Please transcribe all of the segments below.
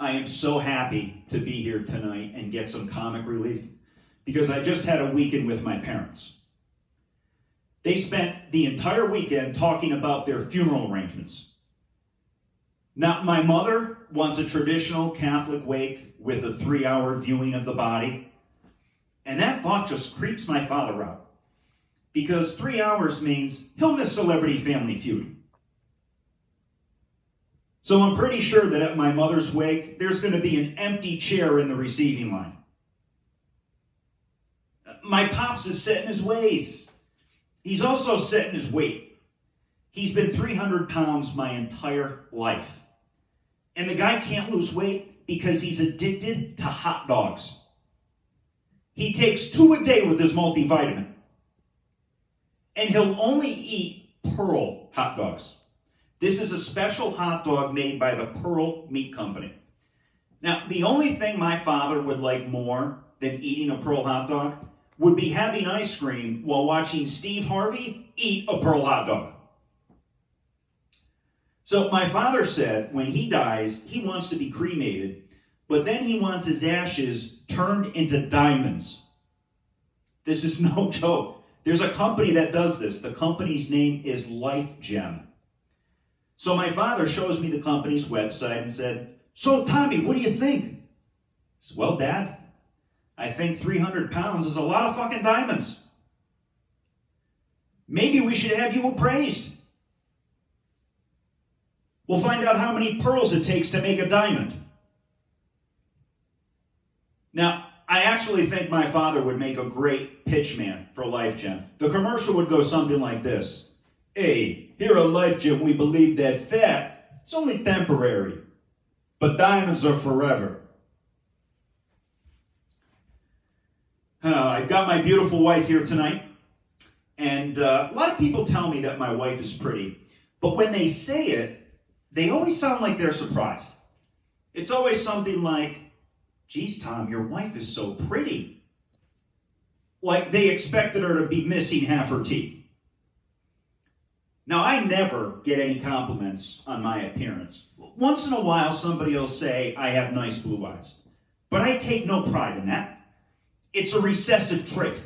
I am so happy to be here tonight and get some comic relief because I just had a weekend with my parents. They spent the entire weekend talking about their funeral arrangements. Now, my mother wants a traditional Catholic wake with a 3-hour viewing of the body, and that thought just creeps my father out because 3 hours means he'll miss Celebrity Family Feud. So I'm pretty sure that at my mother's wake, there's going to be an empty chair in the receiving line. My pops is set in his ways. He's also set in his weight. He's been 300 pounds my entire life. And the guy can't lose weight because he's addicted to hot dogs. He takes 2 a day with his multivitamin. And he'll only eat Pearl hot dogs. This is a special hot dog made by the Pearl Meat Company. Now, the only thing my father would like more than eating a Pearl hot dog would be having ice cream while watching Steve Harvey eat a Pearl hot dog. So my father said when he dies, he wants to be cremated, but then he wants his ashes turned into diamonds. This is no joke. There's a company that does this. The company's name is Life Gem. So my father shows me the company's website and said, "So Tommy, what do you think?" I said, "Well, Dad, I think 300 pounds is a lot of fucking diamonds. Maybe we should have you appraised. We'll find out how many pearls it takes to make a diamond." Now, I actually think my father would make a great pitchman for Life Gem. The commercial would go something like this. "Hey, here at Life Gem, we believe that fat, it's only temporary, but diamonds are forever." I've got my beautiful wife here tonight, and a lot of people tell me that my wife is pretty, but when they say it, they always sound like they're surprised. It's always something like, "Geez, Tom, your wife is so pretty." Like they expected her to be missing half her teeth. Now, I never get any compliments on my appearance. Once in a while, somebody will say I have nice blue eyes, but I take no pride in that. It's a recessive trait.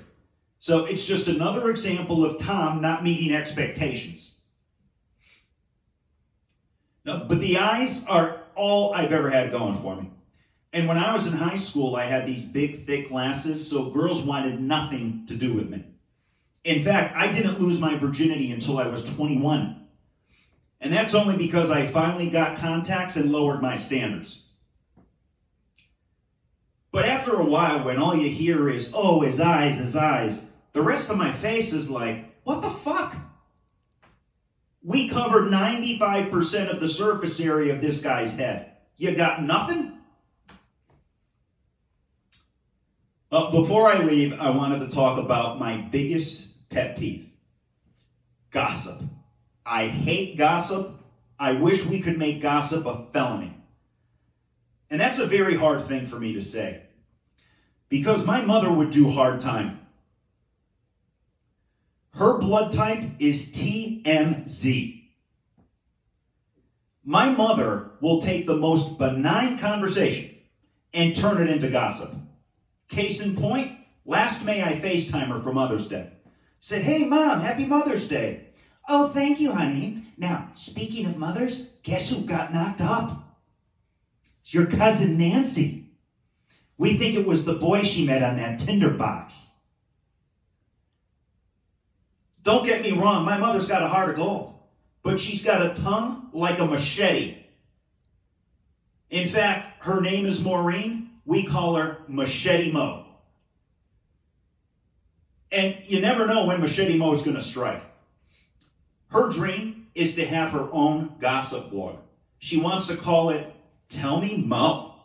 So it's just another example of Tom not meeting expectations. No, but the eyes are all I've ever had going for me. And when I was in high school, I had these big, thick glasses, so girls wanted nothing to do with me. In fact, I didn't lose my virginity until I was 21. And that's only because I finally got contacts and lowered my standards. But after a while, when all you hear is, "Oh, his eyes," the rest of my face is like, what the fuck? We covered 95% of the surface area of this guy's head. You got nothing? Before I leave, I wanted to talk about my biggest pet peeve. Gossip. I hate gossip. I wish we could make gossip a felony. And that's a very hard thing for me to say. Because my mother would do hard time. Her blood type is TMZ. My mother will take the most benign conversation and turn it into gossip. Case in point, last May I FaceTime her for Mother's Day. Said, "Hey Mom, happy Mother's Day." "Oh, thank you, honey. Now, speaking of mothers, guess who got knocked up? It's your cousin Nancy. We think it was the boy she met on that Tinder box." Don't get me wrong, my mother's got a heart of gold, but she's got a tongue like a machete. In fact, her name is Maureen. We call her Machete Mo. And you never know when Machete Mo is going to strike. Her dream is to have her own gossip blog. She wants to call it Tell Me Mo.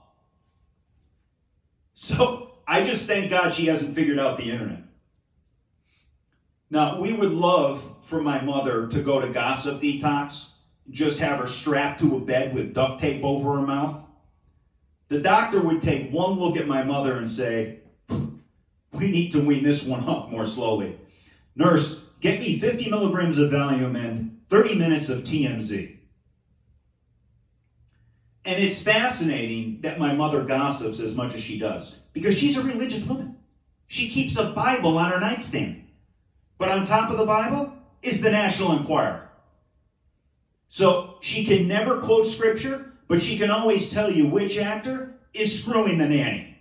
So I just thank God she hasn't figured out the internet. Now, we would love for my mother to go to Gossip Detox, just have her strapped to a bed with duct tape over her mouth. The doctor would take one look at my mother and say, "We need to wean this one off more slowly. Nurse, get me 50 milligrams of Valium and 30 minutes of TMZ." And it's fascinating that my mother gossips as much as she does, because she's a religious woman. She keeps a Bible on her nightstand. But on top of the Bible is the National Enquirer. So she can never quote scripture, but she can always tell you which actor is screwing the nanny.